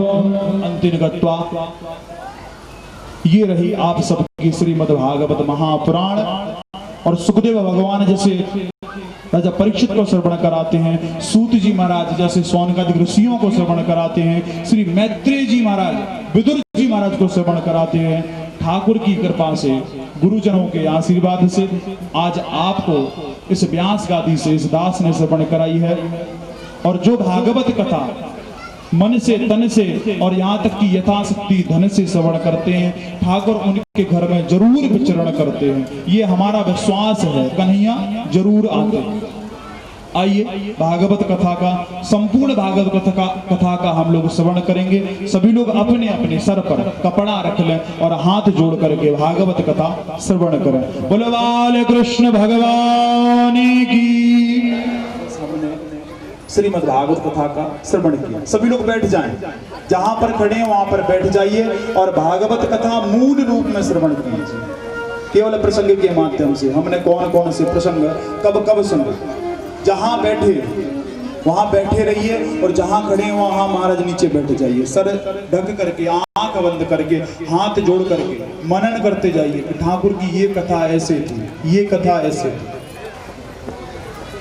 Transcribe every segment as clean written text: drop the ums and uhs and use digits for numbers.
अंतिम गत्वा ये रही आप सबकी श्रीमद् भागवत महापुराण। और सुखदेव भगवान जैसे राजा परीक्षित को श्रवण कराते हैं, सूत जी महाराज जैसे सौनकादिक ऋषियों को श्रवण कराते हैं, श्री मैत्रेय जी महाराज विदुर जी महाराज को श्रवण कराते हैं। ठाकुर की कृपा से, गुरुजनों के आशीर्वाद से आज आपको इस व्यास गादी से इस दास ने श्रवण कराई है। और जो भागवत कथा मन से, तन से और यहाँ तक कि यथाशक्ति धन से श्रवण करते हैं, ठाकुर उनके घर में जरूर विचरण करते हैं। ये हमारा विश्वास है, कन्हैया जरूर आते हैं। आइए भागवत कथा का, संपूर्ण भागवत कथा का हम लोग श्रवण करेंगे। सभी लोग अपने अपने सर पर कपड़ा रख लें और हाथ जोड़ करके भागवत कथा श्रवण करें। बोलो बाल कृष्ण भगवान की। श्रीमद् भागवत कथा का श्रवण किया, सभी लोग बैठ जाएं, जहां पर खड़े हैं वहां पर बैठ जाइए और भागवत कथा मूल रूप में श्रवण कीजिए। केवल प्रसंग के माध्यम से हमने कौन कौन से प्रसंग कब कब सुने, जहां बैठे वहां बैठे रहिए और जहां खड़े हैं वहां महाराज नीचे बैठ जाइए, सर ढक करके, आंख बंद करके, हाथ जोड़ करके मनन करते जाइए कि ठाकुर की ये कथा ऐसे थी, ये कथा ऐसे थी।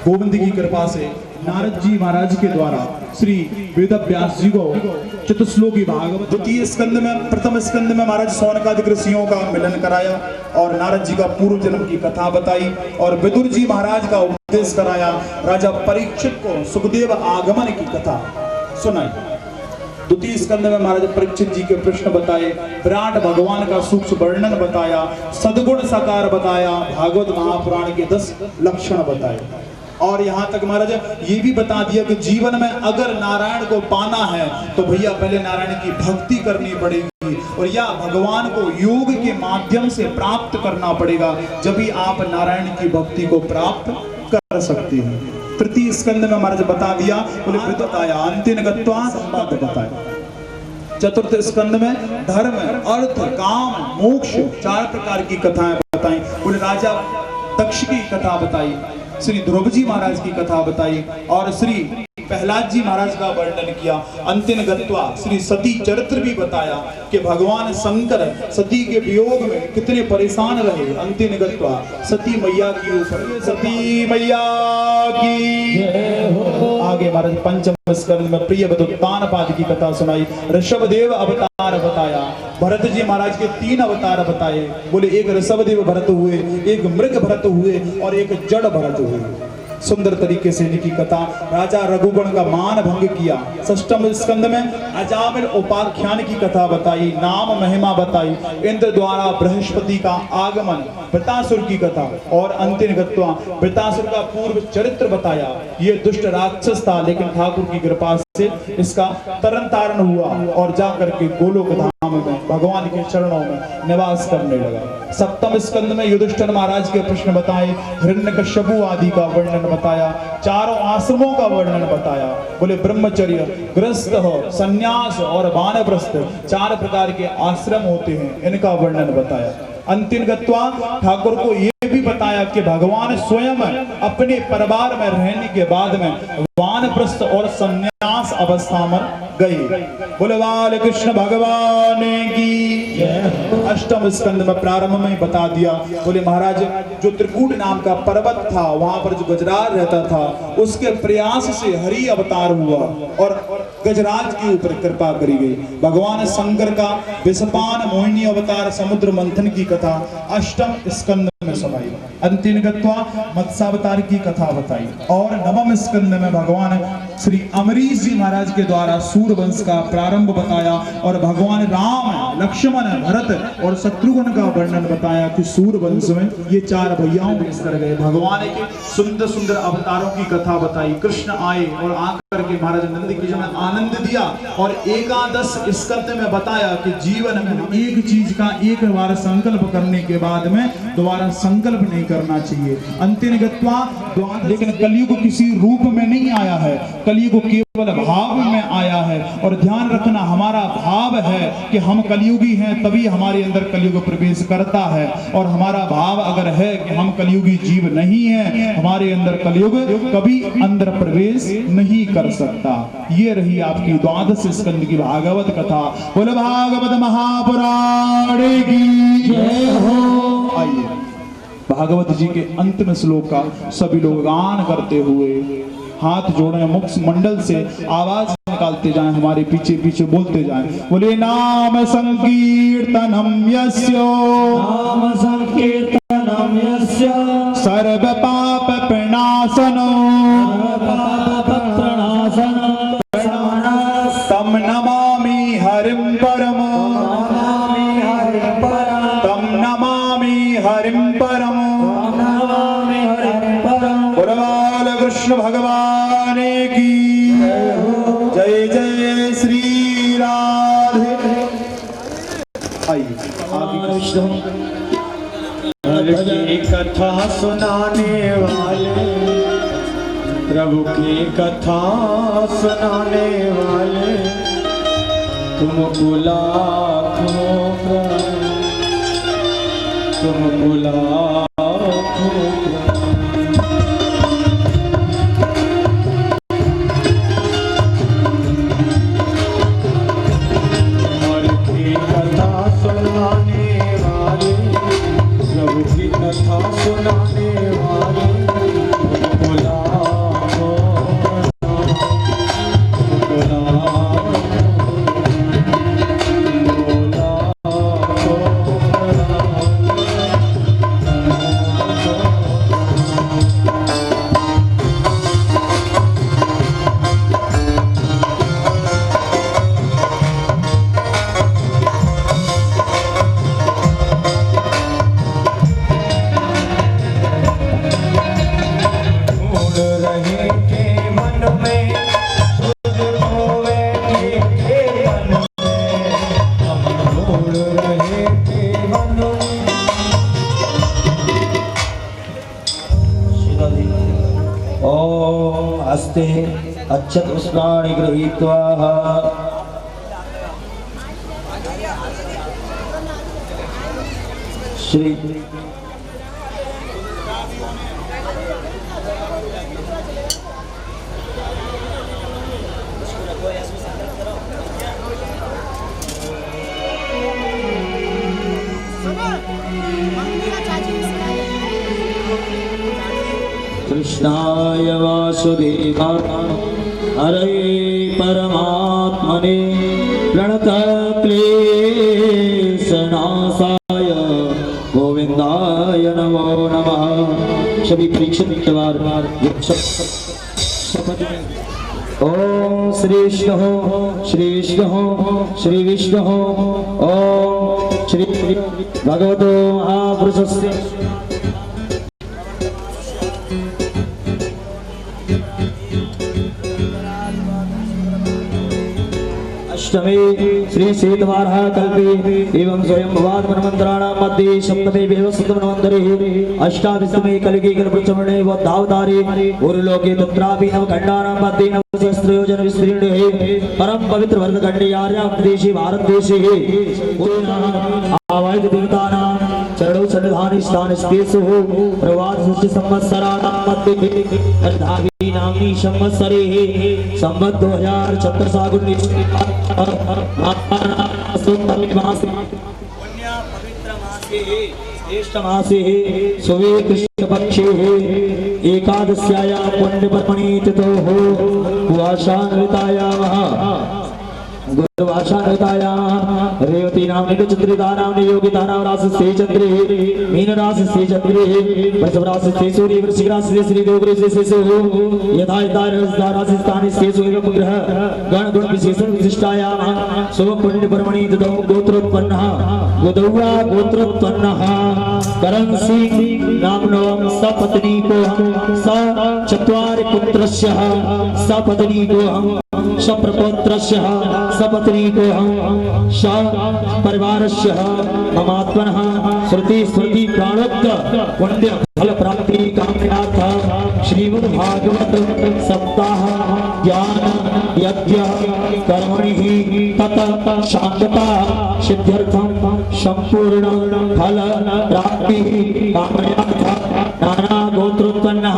गोविंद की कृपा से नारद जी महाराज के द्वारा श्री वेद व्यास जी को चतुश्लोकी भागवत द्वितीय स्कंद में, प्रथम स्कंद में महाराज सौनकादिक ऋषियों का मिलन कराया और नारद जी का पूर्व जन्म की कथा बताई और विदुर जी महाराज का उपदेश कराया। राजा परीक्षित को सुखदेव आगमन की कथा सुनाई। द्वितीय स्कंद में महाराज परीक्षित जी के प्रश्न बताए, विराट भगवान का सूक्ष्म वर्णन बताया, सद्गुण साकार बताया, भागवत महापुराण के 10 लक्षण बताए। और यहाँ तक महाराज ये भी बता दिया कि जीवन में अगर नारायण को पाना है तो भैया पहले नारायण की भक्ति करनी पड़ेगी और या भगवान को योग के माध्यम से प्राप्त करना पड़ेगा, जब भी आप नारायण की भक्ति को प्राप्त कर सकते हैं। तृतीय स्कंद में महाराज बता दिया, बोले बताया अंतिम गत्वा संवाद बताया। चतुर्थ स्कंद में धर्म, अर्थ, काम, मोक्ष 4 प्रकार की कथाएं बताई। बोले राजा दक्ष की कथा बताई, श्री ध्रुव जी महाराज की कथा बताई और श्री प्रहलाद जी महाराज का वर्णन किया। अंतिम गत्वा श्री सती चरित्र भी बताया कि भगवान शंकर सती के वियोग में कितने परेशान रहे। अंतिम गत्वा सती मैया की ऊपर, सती मैया की आगे महाराज पंचम स्कंद में प्रिय उत्तान पाद की कथा सुनाई। ऋषभदेव अवतार बताया, भरत जी महाराज के 3 अवतार बताए। बोले एक ऋषभदेव भरत हुए, एक मृग भरत हुए और एक जड़ भरत हुए। सुंदर तरीके से इनकी कथा, राजा रघुगण का मान भंग किया। षष्ठम स्कंद में अजामिल उपाख्यान की कथा बताई, नाम महिमा बताई, इंद्र द्वारा बृहस्पति का आगमन, वृतासुर की कथा और अंतिम गत्वा वृतासुर का पूर्व चरित्र बताया। ये दुष्ट राक्षस था लेकिन ठाकुर की कृपा से इसका तरन तारण हुआ और जाकर के गोलोक धाम में भगवान के चरणों में निवास करने लगा। सप्तम स्कंद में युधिष्ठिर महाराज के प्रश्न बताए, हिरण्यकश्यपु आदि का वर्णन बताया, 4 आश्रमों का वर्णन बताया। बोले ब्रह्मचर्य, गृहस्थ, संन्यास और वानप्रस्थ 4 प्रकार के आश्रम होते हैं, इनका वर्णन बताया। अंतिम गत्वा ठाकुर को ये भी बताया कि भगवान स्वयं अपने परिवार में रहने के बाद में वानप्रस्थ और संन्यास अवस्था में गए। बोले बाल कृष्ण भगवान की। अष्टम स्कंद में प्रारंभ में बता दिया, बोले महाराज जो त्रिकूट नाम का पर्वत था वहां पर जो गजराज रहता था उसके प्रयास से हरि अवतार हुआ और गजराज के ऊपर कृपा करी गई। भगवान शंकर का विषपान मोहिनी अवतार समुद्र मंथन की कथा अष्टम स्कंद में सुनाई। अंतिम गत्वा मत्स्यावतार की कथा बताई और नवम स्कंद में भगवान श्री अमरीश जी महाराज के द्वारा सूर्यवंश का प्रारंभ बताया और भगवान राम, लक्ष्मण, भरत और शत्रुघ्न का वर्णन बताया कि सूर्यवंश में ये 4 भैयाओं में कर गए। भगवान के सुंदर सुंदर अवतारों की कथा बताई। कृष्ण आए और आकर के महाराज नंद की जन आनंद दिया और एकादश स्कंद में बताया कि जीवन में एक चीज का एक बार संकल्प करने के बाद में दोबारा संकल्प नहीं करना चाहिए। अंतिम गत्वा लेकिन कलयुग किसी रूप में नहीं आया है, कलयुग केवल भाव में आया है। और ध्यान रखना, हमारा भाव है कि हम कलयुगी हैं, तभी हमारे अंदर कलयुग प्रवेश करता है। और हमारा भाव अगर है कि हम कलयुगी जीव नहीं है, हमारे अंदर कलयुग कभी अंदर प्रवेश नहीं कर सकता। ये रही आपकी द्वादश स्कंद की भागवत कथा। बोल भागवत महापुराण की जय हो। आइए भागवत जी के अंतिम श्लोक का सभी लोग गान करते हुए हाथ जोड़े, मुख मंडल से आवाज निकालते जाएं, हमारे पीछे पीछे बोलते जाएं। बोले नाम संकीर्तनम यस्य, नाम संकीर्तनम यस्य, सर्व पाप प्रणाशनो, तम नमामि हरिं परमो, तम नमामि हरिं परमो। बोल कृष्ण भगवान की जय जय श्री राधे। आइए की कथा सुनाने वाले, प्रभु की कथा सुनाने वाले, तुमको लाखों प्रणाम, तुमको लाखों प्रणाम। हर की कथा सुनाने वाले, प्रभु की कथा सुनाने वाले, तुमको लाखों प्रणाम, तुमको लाखों हस्ते अच्छत पुष्पाणि गृहीत्वा श्री कृष्णाय वासुदेवाय हरे परमात्मने प्रणतक्लेशनाशाय गोविंदाय नमो नमः। सभी परीक्षित ओम श्री विष्णु श्री विष्णु श्री विष्णु ओम श्री भगवतो महापुरुषस्य अष्टमे श्री श्वेतवारः कल्पे एवं स्वयं भवाद मनमंत्राणां मध्ये सप्तमे वेवसुतमन्वन्तरे अष्टादशमे कलिगे कल्पचमणे वधावतारे उर्लोके तत्रापि नवखण्डानां मध्ये नवसहस्रयोजन विस्तीर्णे परम पवित्र वर्धखण्डे आर्यादेशे भारतदेशे आवाहित देवतानां चरणों सन्निधाने स्थानेषु प्रवाद सृष्टि संवत्सराणां मध्ये अर्धावी नाम्नि संवत्सरे संवत् 2076 सागुन मासे सुवे कृष्ण पक्षे एकादश्यायां पुण्यपर्वणि तिथोः वाशान्वितायाः गुरुवाशान्वितायाः रेवती नाम निचन्द्रितानां नियोगितानां राशिस्थे चन्द्रे मीन राशिस्थे चन्द्रे वृषभ राशिस्थे सूर्य वृश्चिक राशिस्थे श्रीदेव ग्रहेषु यथा यथा राशिस्थानेषु एवं ग्रह गण गुण विशेषण विशिष्टायाः शुभ पुण्य कर्मणि ततो गोत्रोत्पन्नः गोदौवा गोत्रोत्पन्नः करण सिंह नाम्नो सपत्नीको स चत्वारि पुत्रस्य सपत्नीको सप्रपौत्रस्य सपत्नीको स परिवारस्य ममात्मनः श्रुति स्मृति प्राणोक्त पुण्य फल प्राप्ति कामनार्थ श्रीमद् भागवत सप्ताह ज्ञान यज्ञ कर्मणि तत शांतता सिद्ध्यर्थम संपूर्ण फल प्राप्ति कामयार्थ नाना गोत्रोत्पन्नः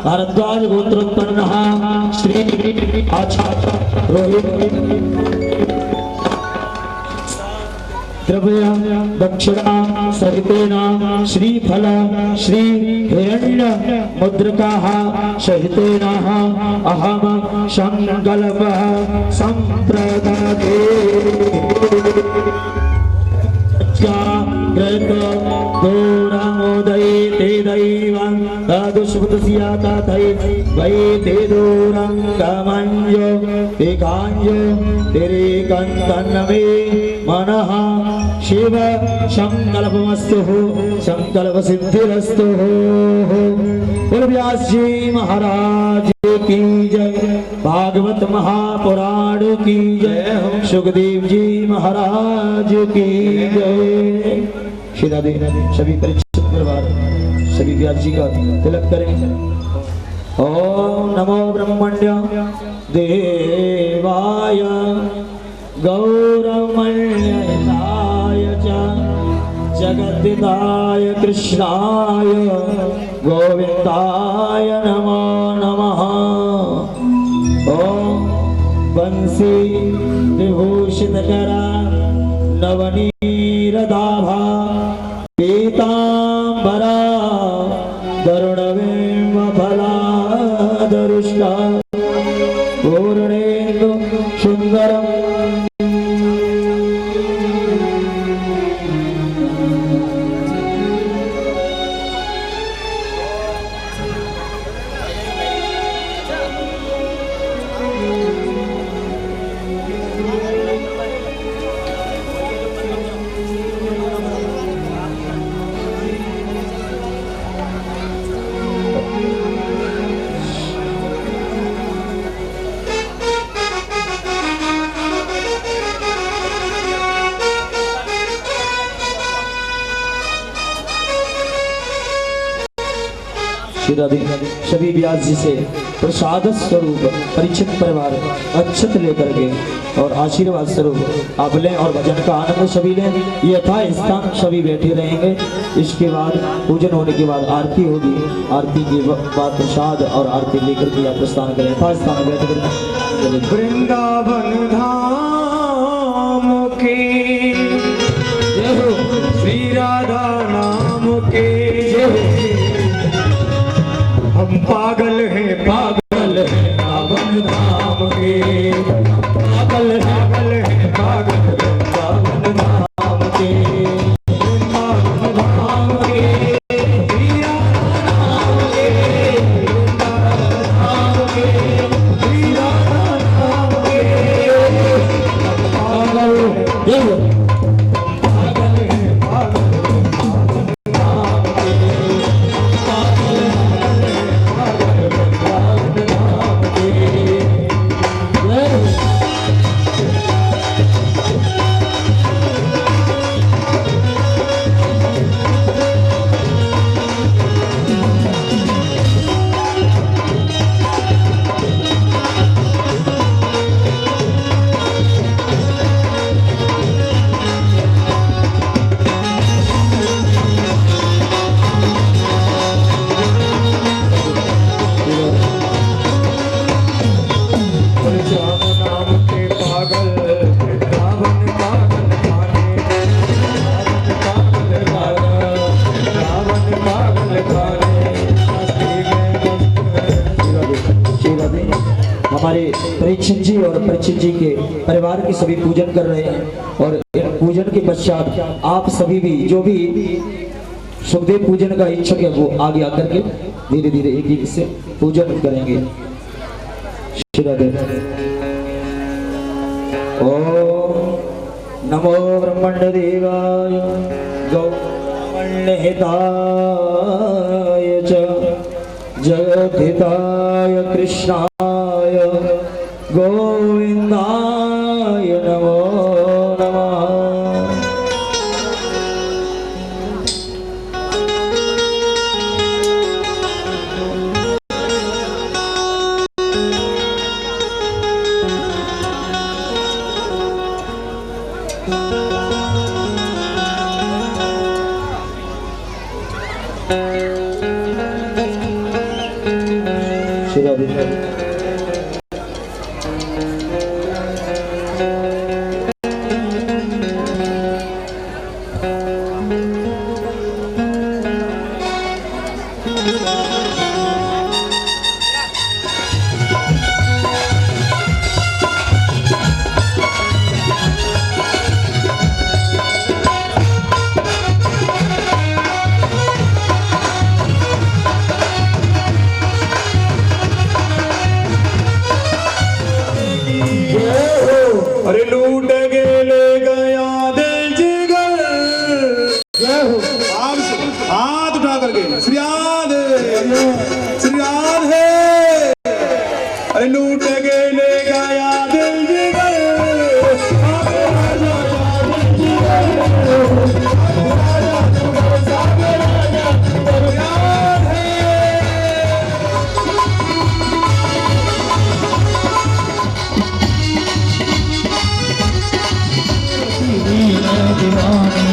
भारद्वाज गोत्रोत्पन्नः श्री आचार्य रोहित द्रव्य दक्षिणा सहितेन श्रीफल श्री हिरण्य मुद्रकाः सहितेन अहम संकल्पः संप्रदते दूरमुदयते दैवं तदुष्पदस्या तथै वै ते दूरङ्गमञ्जो ते काञ्जो तेरे कन्तन्नमे मनः शिव संकल्पमस्तु संकल्प सिद्धिरस्तु। बोल व्यास जी महाराज की जय, भागवत महापुराण की जय, सुखदेव जी महाराज की जय। श्री राधे सभी परिचित परिवार सभी व्यास जी का तिलक करें। ओम नमो ब्रह्मण्य देवाय गौरमण्याय च जगद्दिताय कृष्णाय गोविंदाय नमो नमः। ओम बंसी विभूषितकरा नवनीरदाभा पीतांबरा गरुडबिम्बफलादरुष्टा पूर्णेन्दु सुंदरम सभी व्यास जी से प्रसाद स्वरूप परिचित परिवार अक्षत लेकर के और आशीर्वाद स्वरूप आप लें और भजन का आनंद सभी लें। यथा स्थान सभी बैठे रहेंगे। इसके बाद पूजन होने के बाद आरती होगी। आरती के बाद प्रसाद और आरती लेकर के आप प्रस्थान करें। यथा स्थान बैठ कर वृंदावन धाम के जय हो, श्री राधा नाम के जय हो। हम पागल हैं पागल हैं पावन धाम के, पागल हैं पागल हैं पावन धाम के, पावन धाम के, श्री राधा नाम के, धाम के, श्री राधा नाम के, पागल जय हो। हमारे परीक्षित जी और परीक्षित जी के परिवार की सभी पूजन कर रहे हैं। और इन पूजन के पश्चात आप सभी भी जो भी सुखदेव पूजन का इच्छुक है वो आगे आकर के धीरे धीरे एक एक से पूजन करेंगे। ओम नमो ब्रह्मण्य देवाय गौरमण्य हिताय च जगद्धिताय कृष्णाय गोविंदाय नमो नमः। श्री राधे अरे लूट के ले गया दिल जिगर। आप हाथ उठा करके श्री राधे श्री राधे। अरे लूट के ले गया दिल जिगर। दीवाने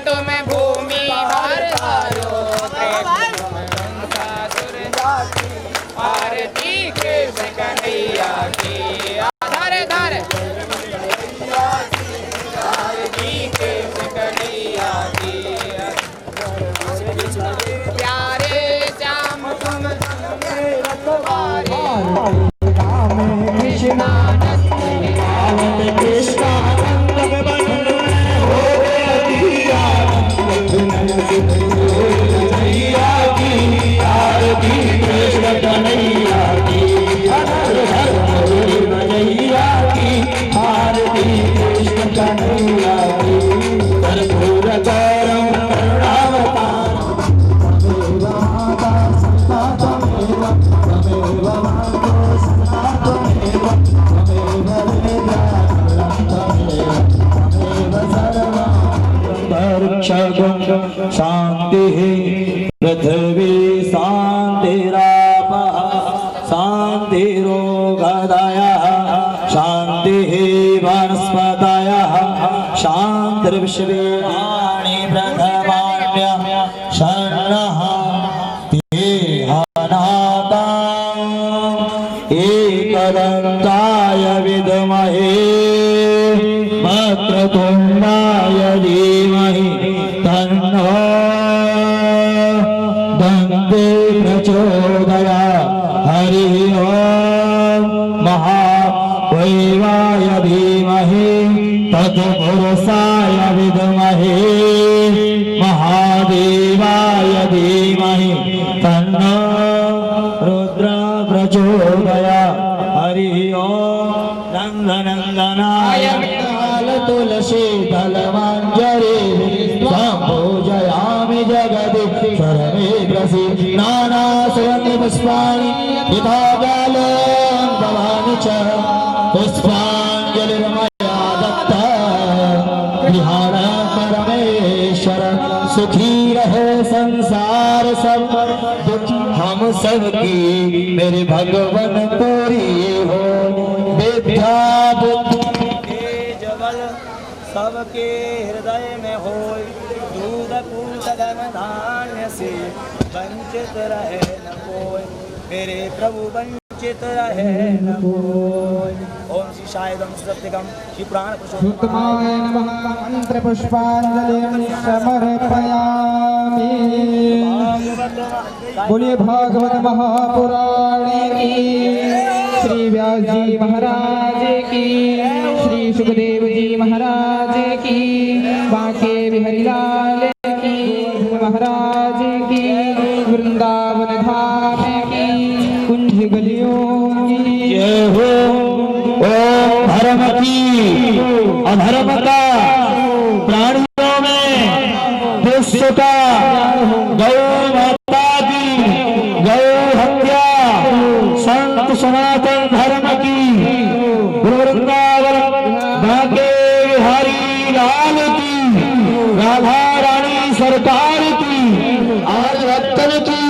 तुम भूमि हर तारो आरती कृष्ण कन्हैया की धर धर आरती कृष्ण कन्हैया की प्यारे श्याम तुम शांति पृथ्वी शांतिरापः शांतिरोगदयः शांतिः वनस्पतयः शान्तिर्विश्वेवाणि प्रथमान्यः शरणः देहनाथम् एकदन्ताय विद्महे वक्रतुण्डाय धीमहि तन्नो दन्ते प्रचोदयात् हरिः ओम् महादेवाय धीमहि तत्पुरुषाय विद्महे महादेवाय धीमहि तन्नो रुद्रः प्रचोदयात् हरिः ओम् नन्दनन्दनाय तुलसी दलमञ्जरी त्वां पूजयामि जगति सर्वे ग्रसि नाना सुगन्धपुष्पाणि यथा कालं भवानि च पुष्पाञ्जलिर्मया दत्ता विहार परमेश्वर सुखी रहे संसार सब दुख हम सबकी मेरे भगवन पूरी हो विद्या बुद्धि सबके हृदय में होय दूध पूत धन धान्य से वंचित रहे न कोई मेरे प्रभु वंचित रहे न कोई। ओम श्री शायदम सत्यगम श्री पुराण पुरुषोत्तमाय नमः मंत्र पुष्पांजलि समर्पयामि। बोलिए भागवत महापुराण की श्री व्यास जी महाराज की श्री सुखदेव जी महाराज की बांके बिहारी लाल की महाराज की वृंदावन धाम की कुंज गलियों की जय हो। ओम धर्म की अधर्म का प्राणियों में विश्व का गौ माता की गौ हत्या संत सनातन धर्म की वृंदावन बांके बिहारी लाल की राधा रानी सरकार की आज भक्तन की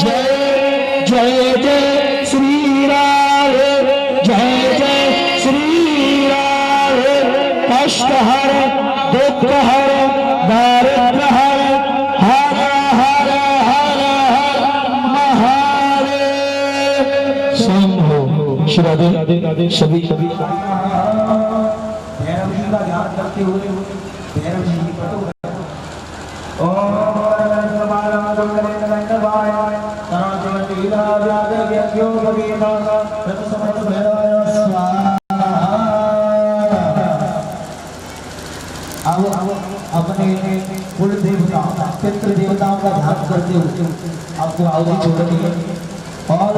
जय जय जय श्री राम जय जय श्री राम कष्ट हर दुख हर दारिद्र हर हर हर हर हर महादेव शंभो श्री राधे सभी भैरव जी का ध्यान करते हुए भैरव जी की फोटो अपने कुल देवताओं पितृ देवताओं का ध्यान करते हुए आपको आहुति छोड़नी है और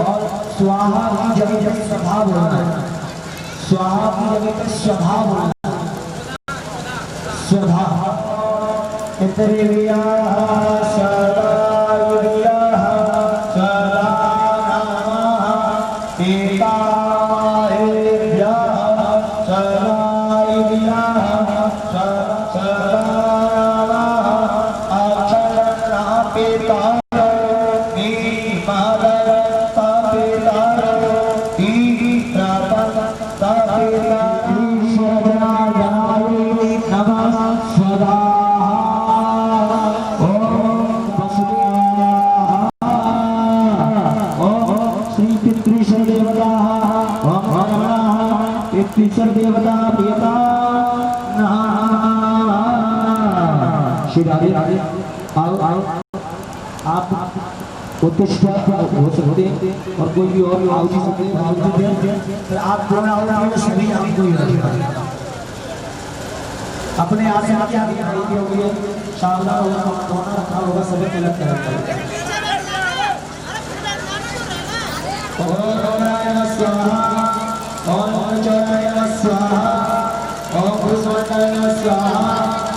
स्वाहा की जगह जगह स्वभाव होना है। स्वाहा की जगह पे स्वभाव होना है। स्वभाव पितृव्या सदायुर्या सदा नमः एकाएभ्यः सदायुर्या सदा श्री राधे आओ आप उत्कृष्ट हो सकते और कोई भी और आहुति सकते आप पूर्ण आहुति सभी आपको अपने आप से आगे होगी सावधान होना रखा होगा सभी गलत करें ओम स्वाहा ओम चौराय स्वाहा ओम भूस्वताय स्वाहा